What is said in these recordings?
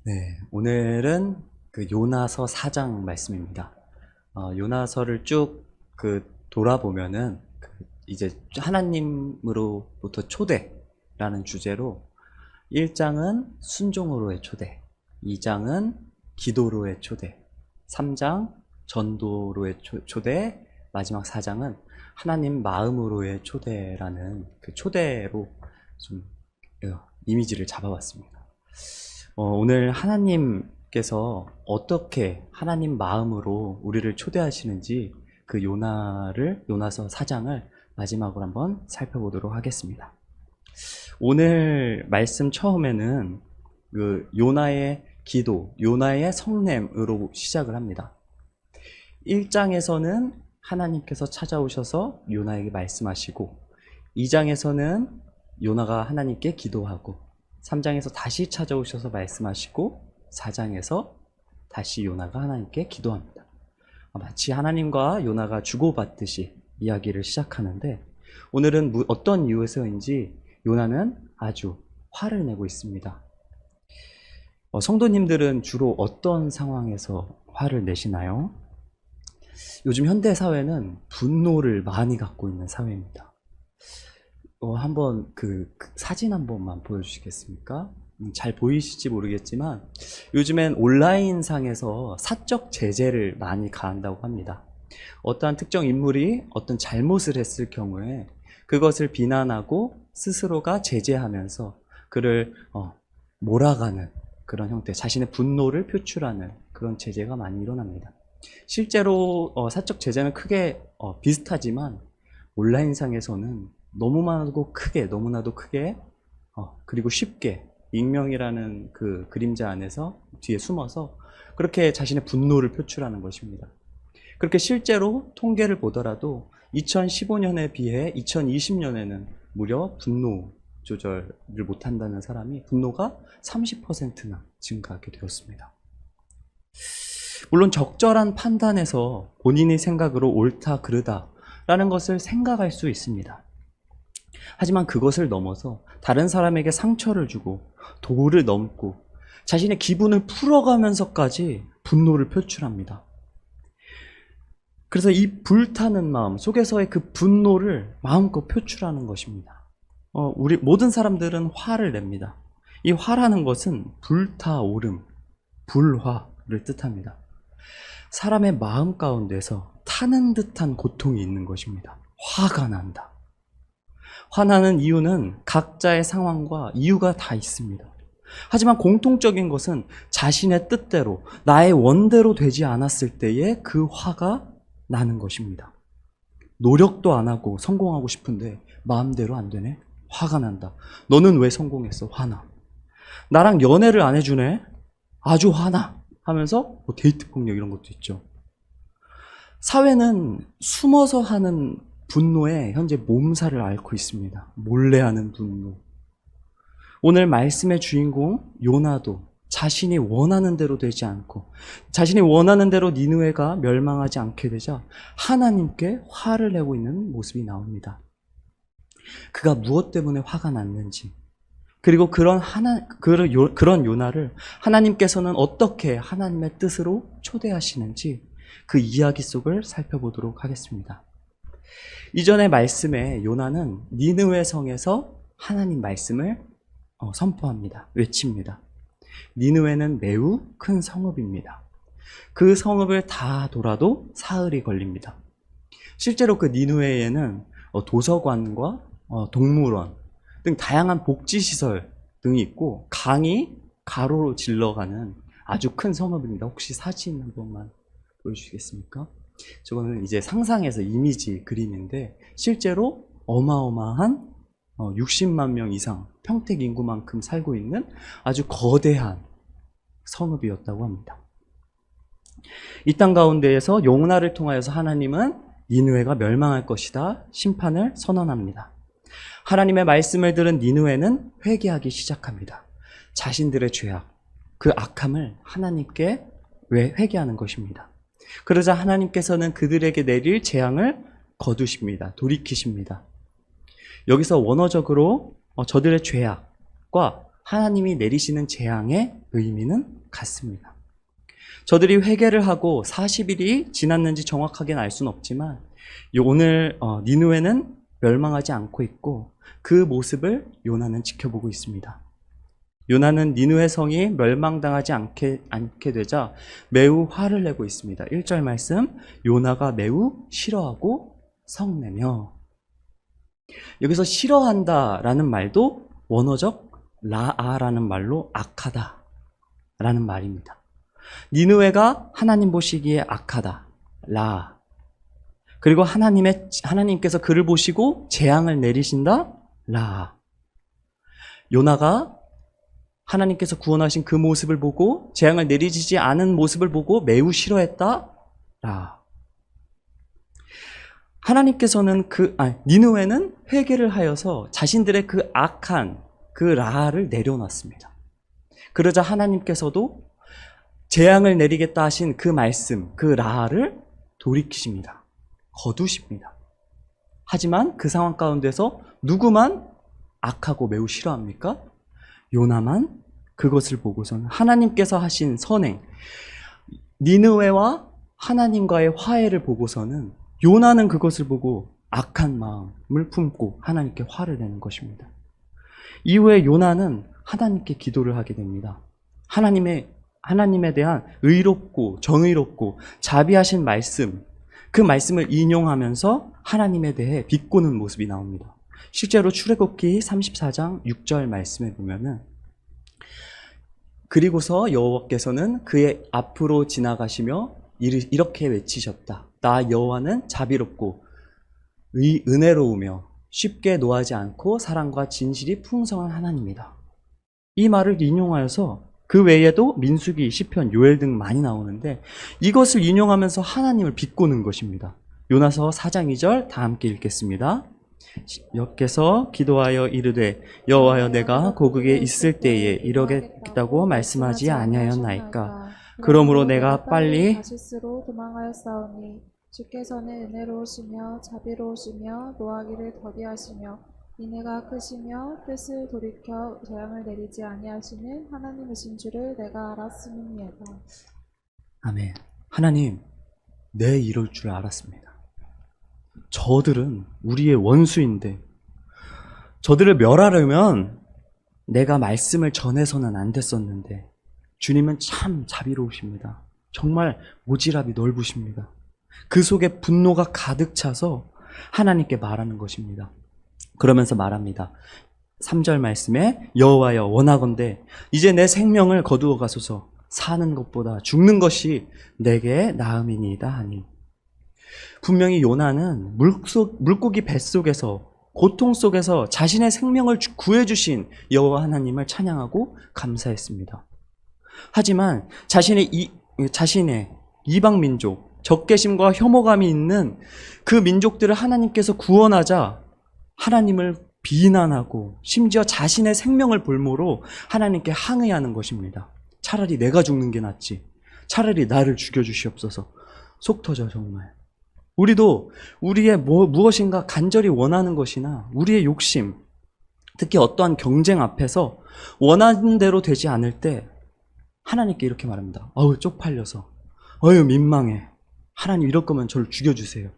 네, 오늘은 그 요나서 4장 말씀입니다. 요나서를 쭉 돌아보면은 이제 하나님으로부터 초대라는 주제로 1장은 순종으로의 초대, 2장은 기도로의 초대, 3장 전도로의 초대, 마지막 4장은 하나님 마음으로의 초대라는 그 초대로 좀 이미지를 잡아봤습니다. 오늘 하나님께서 어떻게 하나님 마음으로 우리를 초대하시는지 그 요나서 4장을 마지막으로 한번 살펴보도록 하겠습니다. 오늘 말씀 처음에는 그 요나의 기도, 요나의 성냄으로 시작을 합니다. 1장에서는 하나님께서 찾아오셔서 요나에게 말씀하시고, 2장에서는 요나가 하나님께 기도하고, 3장에서 다시 찾아오셔서 말씀하시고, 4장에서 다시 요나가 하나님께 기도합니다. 마치 하나님과 요나가 주고받듯이 이야기를 시작하는데, 오늘은 어떤 이유에서인지 요나는 아주 화를 내고 있습니다. 성도님들은 주로 어떤 상황에서 화를 내시나요? 요즘 현대 사회는 분노를 많이 갖고 있는 사회입니다. 한번 그 사진 한 번만 보여주시겠습니까? 잘 보이실지 모르겠지만 요즘엔 온라인상에서 사적 제재를 많이 가한다고 합니다. 어떠한 특정 인물이 어떤 잘못을 했을 경우에 그것을 비난하고 스스로가 제재하면서 그를 몰아가는 그런 형태, 자신의 분노를 표출하는 그런 제재가 많이 일어납니다. 실제로 사적 제재는 크게 비슷하지만 온라인상에서는 너무나도 크게 그리고 쉽게 익명이라는 그 그림자 안에서 뒤에 숨어서 그렇게 자신의 분노를 표출하는 것입니다. 그렇게 실제로 통계를 보더라도 2015년에 비해 2020년에는 무려 분노 조절을 못한다는 사람이 분노가 30%나 증가하게 되었습니다. 물론 적절한 판단에서 본인의 생각으로 옳다 그르다 라는 것을 생각할 수 있습니다. 하지만 그것을 넘어서 다른 사람에게 상처를 주고 도를 넘고 자신의 기분을 풀어가면서까지 분노를 표출합니다. 그래서 이 불타는 마음 속에서의 그 분노를 마음껏 표출하는 것입니다. 우리 모든 사람들은 화를 냅니다. 이 화라는 것은 불타오름, 불화를 뜻합니다. 사람의 마음 가운데서 타는 듯한 고통이 있는 것입니다. 화가 난다. 화나는 이유는 각자의 상황과 이유가 다 있습니다. 하지만 공통적인 것은 자신의 뜻대로, 나의 원대로 되지 않았을 때에 그 화가 나는 것입니다. 노력도 안 하고 성공하고 싶은데 마음대로 안 되네? 화가 난다. 너는 왜 성공했어? 화나. 나랑 연애를 안 해주네? 아주 화나. 하면서 데이트 폭력 이런 것도 있죠. 사회는 숨어서 하는 분노에 현재 몸살을 앓고 있습니다. 몰래 하는 분노. 오늘 말씀의 주인공 요나도 자신이 원하는 대로 되지 않고 자신이 원하는 대로 니느웨가 멸망하지 않게 되자 하나님께 화를 내고 있는 모습이 나옵니다. 그가 무엇 때문에 화가 났는지, 그리고 그런 요나를 하나님께서는 어떻게 하나님의 뜻으로 초대하시는지 그 이야기 속을 살펴보도록 하겠습니다. 이전의 말씀에 요나는 니느웨 성에서 하나님 말씀을 선포합니다. 외칩니다. 니느웨는 매우 큰 성읍입니다. 그 성읍을 다 돌아도 사흘이 걸립니다. 실제로 그 니느웨에는 도서관과 동물원 등 다양한 복지시설 등이 있고 강이 가로로 질러가는 아주 큰 성읍입니다. 혹시 사진 한 번만 보여주시겠습니까? 저거는 이제 상상해서 이미지 그림인데 실제로 어마어마한 60만 명 이상 평택 인구만큼 살고 있는 아주 거대한 성읍이었다고 합니다. 이 땅 가운데에서 요나를 통하여서 하나님은 니느웨가 멸망할 것이다 심판을 선언합니다. 하나님의 말씀을 들은 니느웨는 회개하기 시작합니다. 자신들의 죄악, 그 악함을 하나님께 회개하는 것입니다. 그러자 하나님께서는 그들에게 내릴 재앙을 거두십니다. 돌이키십니다. 여기서 원어적으로 저들의 죄악과 하나님이 내리시는 재앙의 의미는 같습니다. 저들이 회개를 하고 40일이 지났는지 정확하게는 알 수는 없지만 오늘 니느웨는 멸망하지 않고 있고 그 모습을 요나는 지켜보고 있습니다. 요나는 니느웨 성이 멸망당하지 않게 되자 매우 화를 내고 있습니다. 1절 말씀, 요나가 매우 싫어하고 성내며. 여기서 싫어한다라는 말도 원어적 라아라는 말로 악하다 라는 말입니다. 니느웨가 하나님 보시기에 악하다, 라. 그리고 하나님께서 그를 보시고 재앙을 내리신다, 라. 요나가 하나님께서 구원하신 그 모습을 보고 재앙을 내리지 않은 모습을 보고 매우 싫어했다, 라. 하나님께서는 니느웨는 회개를 하여서 자신들의 그 악한 그 라를 내려놨습니다. 그러자 하나님께서도 재앙을 내리겠다 하신 그 말씀, 그 라를 돌이키십니다. 거두십니다. 하지만 그 상황 가운데서 누구만 악하고 매우 싫어합니까? 요나만 그것을 보고서는 하나님께서 하신 선행, 니느웨와 하나님과의 화해를 보고서는 요나는 그것을 보고 악한 마음을 품고 하나님께 화를 내는 것입니다. 이후에 요나는 하나님께 기도를 하게 됩니다. 하나님에 대한 의롭고 정의롭고 자비하신 말씀, 그 말씀을 인용하면서 하나님에 대해 비꼬는 모습이 나옵니다. 실제로 출애굽기 34장 6절 말씀에 보면은 그리고서 여호와께서는 그의 앞으로 지나가시며 이렇게 외치셨다. 나 여호와는 자비롭고 은혜로우며 쉽게 노하지 않고 사랑과 진실이 풍성한 하나님이다. 이 말을 인용하여서 그 외에도 민수기, 시편, 요엘 등 많이 나오는데 이것을 인용하면서 하나님을 비꼬는 것입니다. 요나서 4장 2절 다 함께 읽겠습니다. 여호와께서 기도하여 이르되 여호와여 내가 고국에 있을 때에 이러겠다고 말씀하지 아니하였나이까. 그러므로 내가 빨리 다시스로 도망하였사오니 주께서는 은혜로우시며 자비로우시며 노하기를 더디하시며 인애가 크시며 뜻을 돌이켜 재앙을 내리지 아니하시는 하나님이신 줄을 내가 알았음이니이다. 아멘. 하나님, 내 이럴 줄 알았습니다. 저들은 우리의 원수인데 저들을 멸하려면 내가 말씀을 전해서는 안 됐었는데 주님은 참 자비로우십니다. 정말 오지랖이 넓으십니다. 그 속에 분노가 가득 차서 하나님께 말하는 것입니다. 그러면서 말합니다. 3절 말씀에 여호와여 원하건대 이제 내 생명을 거두어 가소서. 사는 것보다 죽는 것이 내게 나음이니이다 하니. 분명히 요나는 물고기 뱃속에서 고통 속에서 자신의 생명을 구해주신 여호와 하나님을 찬양하고 감사했습니다. 하지만 자신의 이방 민족, 적개심과 혐오감이 있는 그 민족들을 하나님께서 구원하자 하나님을 비난하고 심지어 자신의 생명을 볼모로 하나님께 항의하는 것입니다. 차라리 내가 죽는 게 낫지. 차라리 나를 죽여주시옵소서. 속 터져 정말. 우리도 우리의 무엇인가 간절히 원하는 것이나 우리의 욕심, 특히 어떠한 경쟁 앞에서 원하는 대로 되지 않을 때 하나님께 이렇게 말합니다. 어우 쪽팔려서, 어휴 민망해. 하나님 이럴 거면 저를 죽여주세요.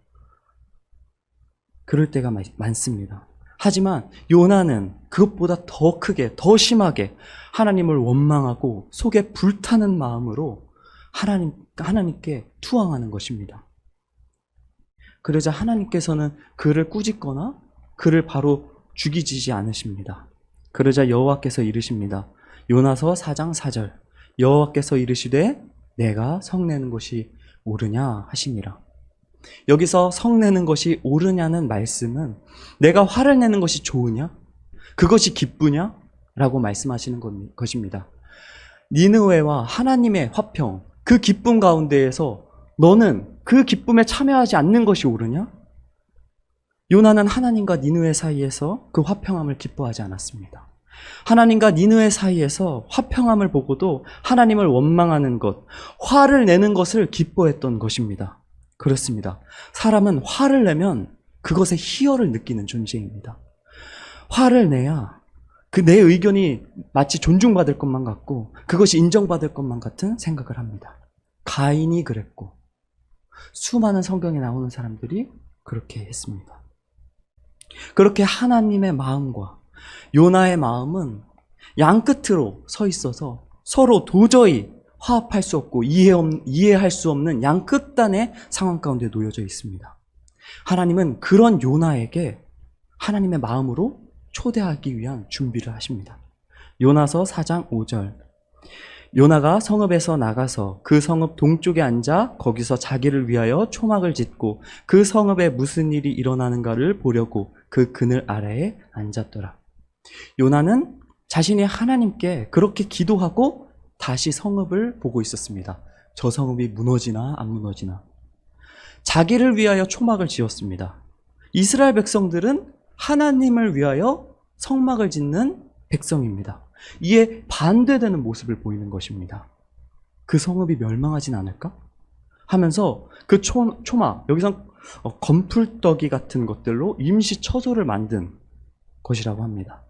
그럴 때가 많습니다. 하지만 요나는 그것보다 더 크게, 더 심하게 하나님을 원망하고 속에 불타는 마음으로 하나님께 투항하는 것입니다. 그러자 하나님께서는 그를 꾸짖거나 그를 바로 죽이지 않으십니다. 그러자 여호와께서 이르십니다. 요나서 4장 4절 여호와께서 이르시되 내가 성내는 것이 옳으냐 하시니라. 여기서 성내는 것이 옳으냐는 말씀은 내가 화를 내는 것이 좋으냐? 그것이 기쁘냐? 라고 말씀하시는 것입니다. 니느웨와 하나님의 화평, 그 기쁨 가운데에서 너는 그 기쁨에 참여하지 않는 것이 옳으냐? 요나는 하나님과 니느웨 사이에서 그 화평함을 기뻐하지 않았습니다. 하나님과 니느웨 사이에서 화평함을 보고도 하나님을 원망하는 것, 화를 내는 것을 기뻐했던 것입니다. 그렇습니다. 사람은 화를 내면 그것의 희열을 느끼는 존재입니다. 화를 내야 그 내 의견이 마치 존중받을 것만 같고 그것이 인정받을 것만 같은 생각을 합니다. 가인이 그랬고 수많은 성경에 나오는 사람들이 그렇게 했습니다. 그렇게 하나님의 마음과 요나의 마음은 양끝으로 서 있어서 서로 도저히 화합할 수 없고 이해할 수 없는 양끝단의 상황 가운데 놓여져 있습니다. 하나님은 그런 요나에게 하나님의 마음으로 초대하기 위한 준비를 하십니다. 요나서 4장 5절. 요나가 성읍에서 나가서 그 성읍 동쪽에 앉아 거기서 자기를 위하여 초막을 짓고 그 성읍에 무슨 일이 일어나는가를 보려고 그 그늘 아래에 앉았더라. 요나는 자신이 하나님께 그렇게 기도하고 다시 성읍을 보고 있었습니다. 저 성읍이 무너지나 안 무너지나. 자기를 위하여 초막을 지었습니다. 이스라엘 백성들은 하나님을 위하여 성막을 짓는 백성입니다. 이에 반대되는 모습을 보이는 것입니다. 그 성읍이 멸망하진 않을까? 하면서 그 초막, 여기서 건풀떡이 같은 것들로 임시 처소를 만든 것이라고 합니다.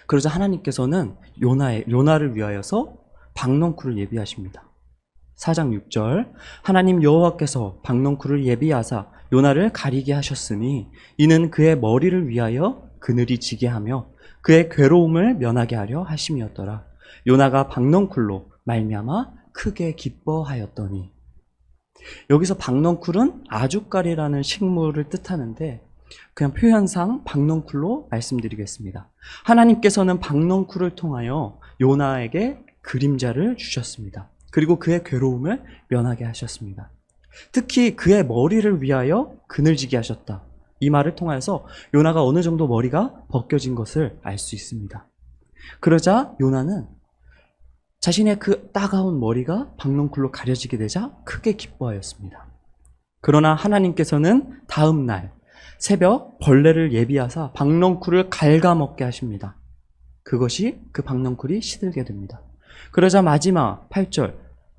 그러자 하나님께서는 요나를 위하여서 박넝쿨을 예비하십니다. 4장 6절. 하나님 여호와께서 박넝쿨을 예비하사 요나를 가리게 하셨으니 이는 그의 머리를 위하여 그늘이 지게 하며 그의 괴로움을 면하게 하려 하심이었더라. 요나가 박넝쿨로 말미암아 크게 기뻐하였더니. 여기서 박넝쿨은 아주까리라는 식물을 뜻하는데 그냥 표현상 박넝쿨로 말씀드리겠습니다. 하나님께서는 박넝쿨을 통하여 요나에게 그림자를 주셨습니다. 그리고 그의 괴로움을 면하게 하셨습니다. 특히 그의 머리를 위하여 그늘지게 하셨다. 이 말을 통하여서 요나가 어느 정도 머리가 벗겨진 것을 알 수 있습니다. 그러자 요나는 자신의 그 따가운 머리가 박넝쿨로 가려지게 되자 크게 기뻐하였습니다. 그러나 하나님께서는 다음 날 새벽 벌레를 예비하사 박넝쿨을 갉아먹게 하십니다. 그것이 그 박넝쿨이 시들게 됩니다. 그러자 마지막 8절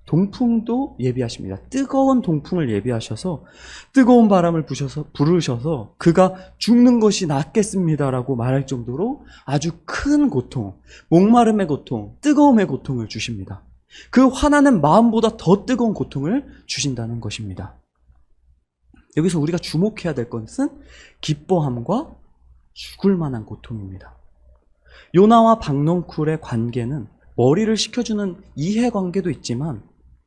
동풍도 예비하십니다. 뜨거운 동풍을 예비하셔서 뜨거운 바람을 부르셔서 그가 죽는 것이 낫겠습니다라고 말할 정도로 아주 큰 고통, 목마름의 고통, 뜨거움의 고통을 주십니다. 그 화나는 마음보다 더 뜨거운 고통을 주신다는 것입니다. 여기서 우리가 주목해야 될 것은 기뻐함과 죽을 만한 고통입니다. 요나와 박넝쿨의 관계는 머리를 식혀주는 이해관계도 있지만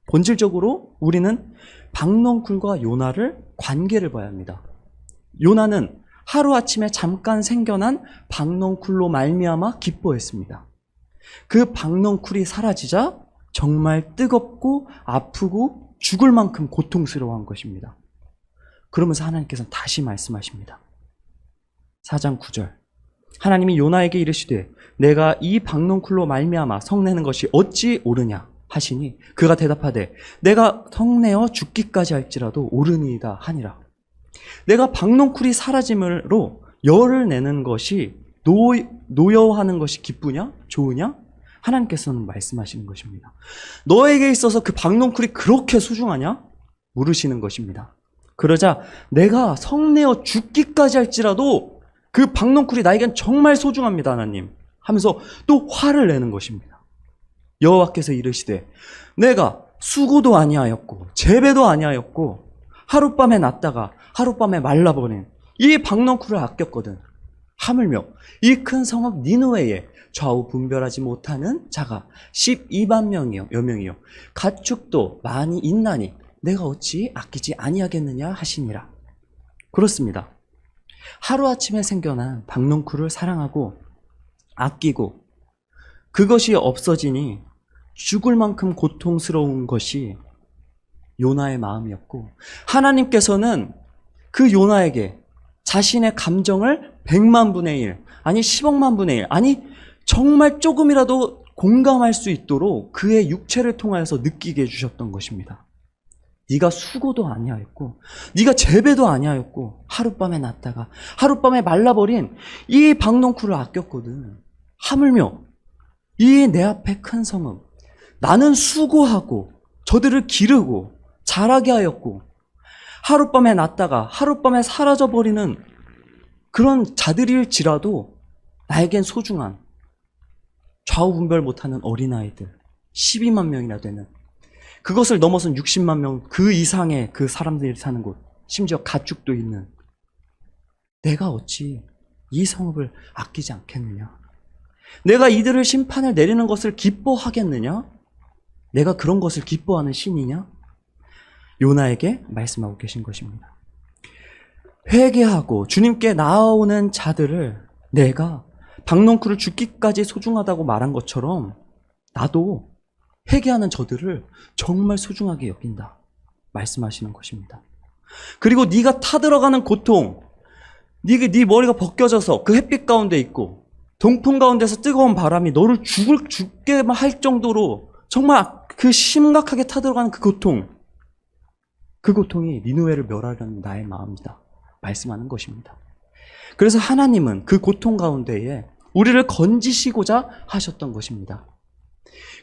본질적으로 우리는 박넝쿨과 요나를 관계를 봐야 합니다. 요나는 하루아침에 잠깐 생겨난 박넝쿨로 말미암아 기뻐했습니다. 그 박넝쿨이 사라지자 정말 뜨겁고 아프고 죽을 만큼 고통스러워한 것입니다. 그러면서 하나님께서는 다시 말씀하십니다. 4장 9절. 하나님이 요나에게 이르시되 내가 이 박넝쿨로 말미암아 성내는 것이 어찌 옳으냐 하시니 그가 대답하되 내가 성내어 죽기까지 할지라도 옳으니이다 하니라. 내가 박넝쿨이 사라짐으로 열을 내는 것이 노여워하는 것이 기쁘냐 좋으냐? 하나님께서는 말씀하시는 것입니다. 너에게 있어서 그 박넝쿨이 그렇게 소중하냐? 물으시는 것입니다. 그러자 내가 성내어 죽기까지 할지라도 그 박넝쿨이 나에겐 정말 소중합니다 하나님 하면서 또 화를 내는 것입니다. 여호와께서 이르시되 내가 수고도 아니하였고 재배도 아니하였고 하룻밤에 났다가 하룻밤에 말라버린 이 박넝쿨을 아꼈거든. 하물며 이 큰 성읍 니느웨에 좌우 분별하지 못하는 자가 12만 명이요 가축도 많이 있나니 내가 어찌 아끼지 아니하겠느냐 하시니라. 그렇습니다. 하루아침에 생겨난 박넝쿨을 사랑하고 아끼고 그것이 없어지니 죽을 만큼 고통스러운 것이 요나의 마음이었고 하나님께서는 그 요나에게 자신의 감정을 100만 분의 1 아니 10억만 분의 1 아니 정말 조금이라도 공감할 수 있도록 그의 육체를 통하여서 느끼게 해주셨던 것입니다. 네가 수고도 아니하였고 네가 재배도 아니하였고 하룻밤에 났다가 하룻밤에 말라버린 이 박넝쿨을 아꼈거든. 하물며 이 내 앞에 큰 성읍 나는 수고하고 저들을 기르고 자라게 하였고 하룻밤에 났다가 하룻밤에 사라져버리는 그런 자들일지라도 나에겐 소중한 좌우분별 못하는 어린아이들 12만 명이나 되는, 그것을 넘어선 60만 명 그 이상의 그 사람들이 사는 곳, 심지어 가축도 있는, 내가 어찌 이 성읍을 아끼지 않겠느냐? 내가 이들을 심판을 내리는 것을 기뻐하겠느냐? 내가 그런 것을 기뻐하는 신이냐? 요나에게 말씀하고 계신 것입니다. 회개하고 주님께 나아오는 자들을 내가 박농쿨을 죽기까지 소중하다고 말한 것처럼 나도 회개하는 저들을 정말 소중하게 여긴다 말씀하시는 것입니다. 그리고 네가 타들어가는 고통, 네 머리가 벗겨져서 그 햇빛 가운데 있고 동풍 가운데서 뜨거운 바람이 너를 죽게 할 정도로 정말 그 심각하게 타들어가는 그 고통이 니느웨를 멸하려는 나의 마음이다 말씀하는 것입니다. 그래서 하나님은 그 고통 가운데에 우리를 건지시고자 하셨던 것입니다.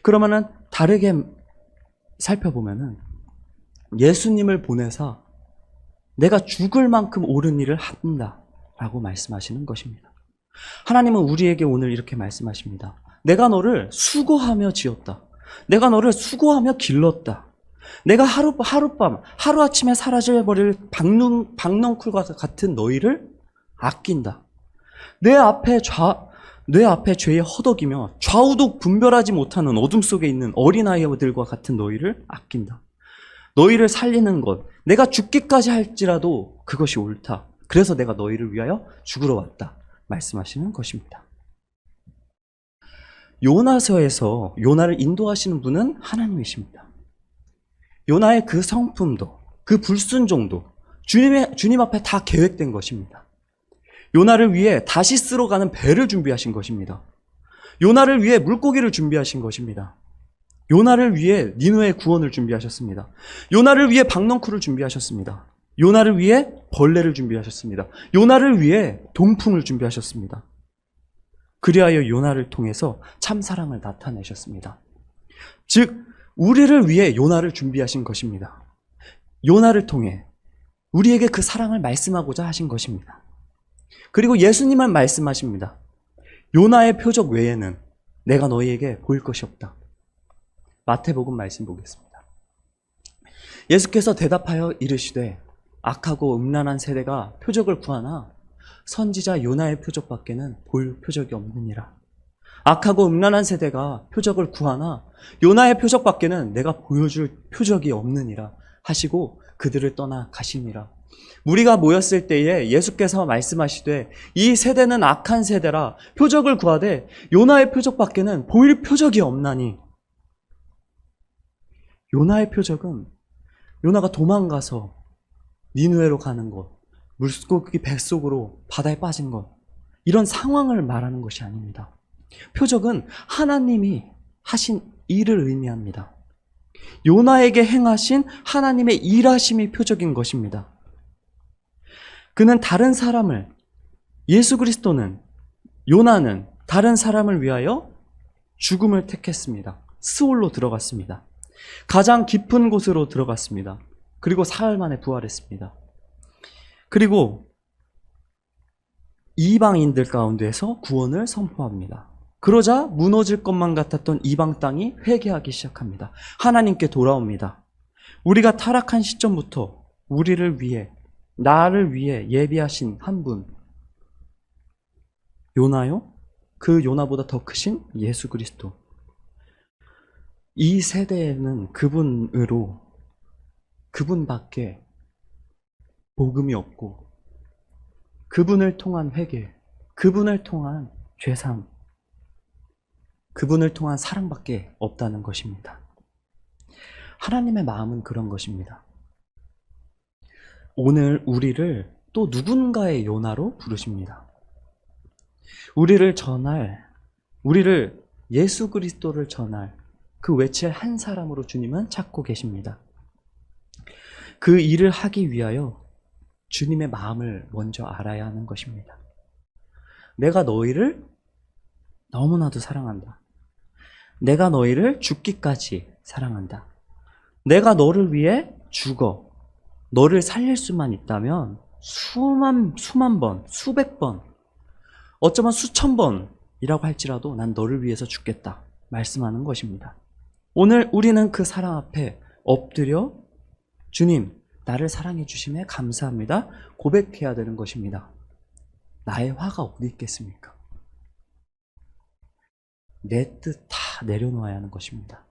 그러면은 다르게 살펴보면은 예수님을 보내사 내가 죽을 만큼 옳은 일을 한다 라고 말씀하시는 것입니다. 하나님은 우리에게 오늘 이렇게 말씀하십니다. 내가 너를 수고하며 지었다. 내가 너를 수고하며 길렀다. 내가 하룻밤, 하루아침에 사라져버릴 박넝쿨과 같은 너희를 아낀다. 내 앞에 죄에 허덕이며 좌우도 분별하지 못하는 어둠 속에 있는 어린아이들과 같은 너희를 아낀다. 너희를 살리는 것, 내가 죽기까지 할지라도 그것이 옳다. 그래서 내가 너희를 위하여 죽으러 왔다 말씀하시는 것입니다. 요나서에서 요나를 인도하시는 분은 하나님이십니다. 요나의 그 성품도, 그 불순종도 주님 앞에 다 계획된 것입니다. 요나를 위해 다시스로 가는 배를 준비하신 것입니다. 요나를 위해 물고기를 준비하신 것입니다. 요나를 위해 니느웨의 구원을 준비하셨습니다. 요나를 위해 박넝쿨을 준비하셨습니다. 요나를 위해 벌레를 준비하셨습니다. 요나를 위해 동풍을 준비하셨습니다. 그리하여 요나를 통해서 참사랑을 나타내셨습니다. 즉 우리를 위해 요나를 준비하신 것입니다. 요나를 통해 우리에게 그 사랑을 말씀하고자 하신 것입니다. 그리고 예수님은 말씀하십니다. 요나의 표적 외에는 내가 너희에게 보일 것이 없다. 마태복음 말씀 보겠습니다. 예수께서 대답하여 이르시되 악하고 음란한 세대가 표적을 구하나 선지자 요나의 표적밖에는 보일 표적이 없느니라. 악하고 음란한 세대가 표적을 구하나 요나의 표적밖에는 내가 보여줄 표적이 없느니라 하시고 그들을 떠나 가시니라. 무리가 모였을 때에 예수께서 말씀하시되 이 세대는 악한 세대라 표적을 구하되 요나의 표적밖에는 보일 표적이 없나니. 요나의 표적은 요나가 도망가서 니느웨로 가는 것, 물고기 뱃속으로 바다에 빠진 것, 이런 상황을 말하는 것이 아닙니다. 표적은 하나님이 하신 일을 의미합니다. 요나에게 행하신 하나님의 일하심이 표적인 것입니다. 그는 다른 사람을, 예수 그리스도는, 요나는 다른 사람을 위하여 죽음을 택했습니다. 스올로 들어갔습니다. 가장 깊은 곳으로 들어갔습니다. 그리고 사흘 만에 부활했습니다. 그리고 이방인들 가운데서 구원을 선포합니다. 그러자 무너질 것만 같았던 이방 땅이 회개하기 시작합니다. 하나님께 돌아옵니다. 우리가 타락한 시점부터 우리를 위해, 나를 위해 예비하신 한 분, 요나요? 그 요나보다 더 크신 예수 그리스도. 이 세대에는 그분밖에 복음이 없고, 그분을 통한 회개, 그분을 통한 죄상, 그분을 통한 사랑밖에 없다는 것입니다. 하나님의 마음은 그런 것입니다. 오늘 우리를 또 누군가의 요나로 부르십니다. 우리를 예수 그리스도를 전할 그 외칠 한 사람으로 주님은 찾고 계십니다. 그 일을 하기 위하여 주님의 마음을 먼저 알아야 하는 것입니다. 내가 너희를 너무나도 사랑한다. 내가 너희를 죽기까지 사랑한다. 내가 너를 위해 죽어 너를 살릴 수만 있다면 수만 번, 수백 번, 어쩌면 수천 번 이라고 할지라도 난 너를 위해서 죽겠다 말씀하는 것입니다. 오늘 우리는 그 사랑 앞에 엎드려 주님, 나를 사랑해 주심에 감사합니다 고백해야 되는 것입니다. 나의 화가 어디 있겠습니까? 내 뜻 다 내려놓아야 하는 것입니다.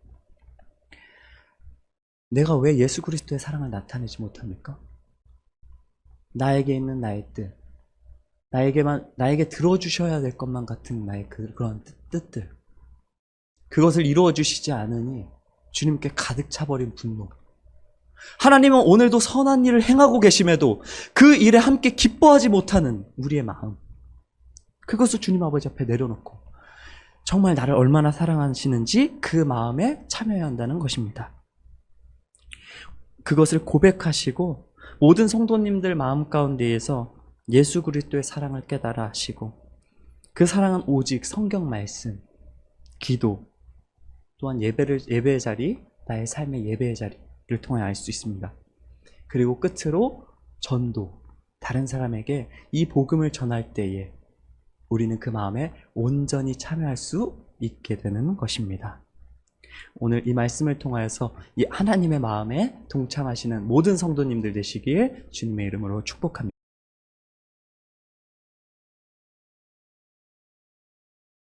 내가 왜 예수 그리스도의 사랑을 나타내지 못합니까? 나에게 있는 나의 뜻, 나에게 들어주셔야 될 것만 같은 나의 그런 뜻들, 그것을 이루어 주시지 않으니 주님께 가득 차버린 분노. 하나님은 오늘도 선한 일을 행하고 계심에도 그 일에 함께 기뻐하지 못하는 우리의 마음, 그것을 주님 아버지 앞에 내려놓고 정말 나를 얼마나 사랑하시는지 그 마음에 참여해야 한다는 것입니다. 그것을 고백하시고 모든 성도님들 마음 가운데에서 예수 그리스도의 사랑을 깨달아 하시고, 그 사랑은 오직 성경 말씀, 기도, 또한 예배의 자리, 나의 삶의 예배의 자리를 통해 알 수 있습니다. 그리고 끝으로 전도, 다른 사람에게 이 복음을 전할 때에 우리는 그 마음에 온전히 참여할 수 있게 되는 것입니다. 오늘 이 말씀을 통하여서 이 하나님의 마음에 동참하시는 모든 성도님들 되시길 주님의 이름으로 축복합니다.